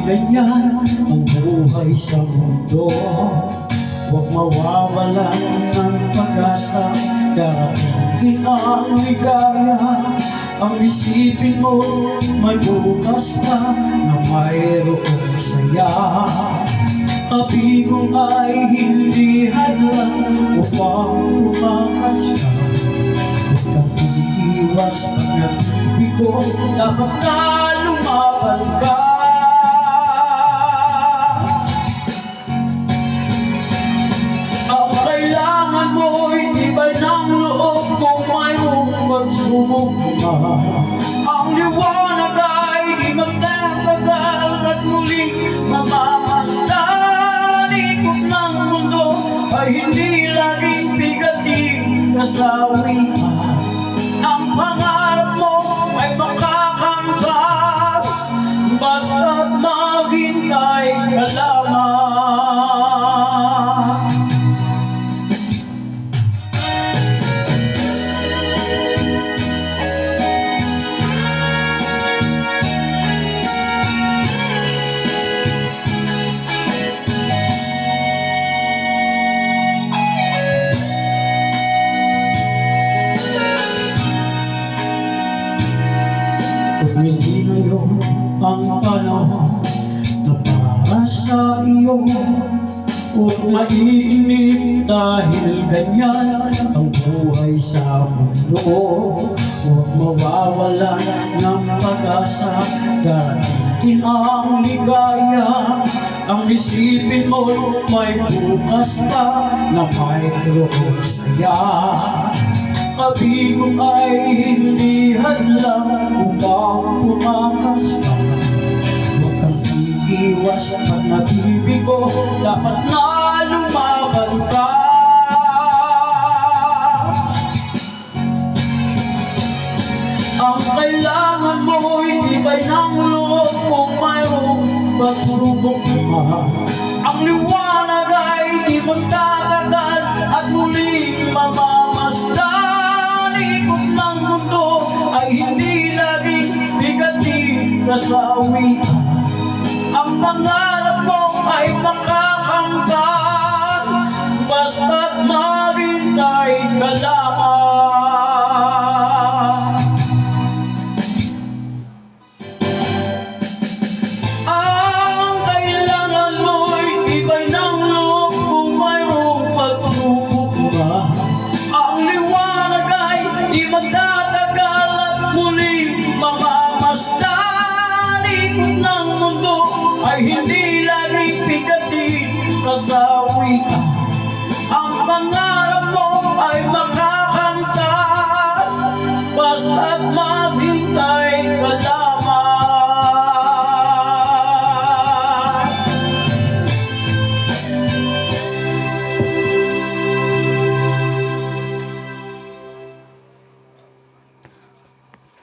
ganyan ang buhay sa mundo. Huwag mawawalan ng pag-asa, darating ang ligaya. Ang isipin mo, may bukas pa na mayroong saya. Kabigong ay hindi hadlang upang tumakas ka. Huwag kang iiwas pag nag-ibig ko, dapat na lumaban ka. Ang kailangan mo'y tibay ng loob kung mayroong pagsubok ka. Ang liwanag ay di magtatagal at muling mamamasdan. Ikot ng mundo ay hindi laging bigating kasawian. Ang pangarap mo ay makakamtan, basta't maghintay ka lamang. Hindi ngayon ang panahon na para sa iyo. Huwag maiinip dahil ganyan ang buhay sa mundo. Huwag mawawalan ng pag-asa, darating ang ligaya. Ang isipin mo, may bukas pa na mayroong saya. Kabigong ay hindi hadlang upang tumakas ka. Huwag kang iiwas pag nag-ibig ko, dapat na lumaban ka. Ang kailangan mo'y tibay ng loob kung mayroong pagsubok ka. Ang liwanag ay di magtatagal at muling mamamasdan. Hindi laging bigating kasawian. Ang pangarap mo ay makakamtan, basta't maghintay ka lamang. Ang kailangan mo'y tibay ng loob kung mayroong pagsubok ka. Ang liwanag ay di magtatagal at muling mamamasdan. Ikot ng mundo ay hindi laging bigating kasawian. Ang pangarap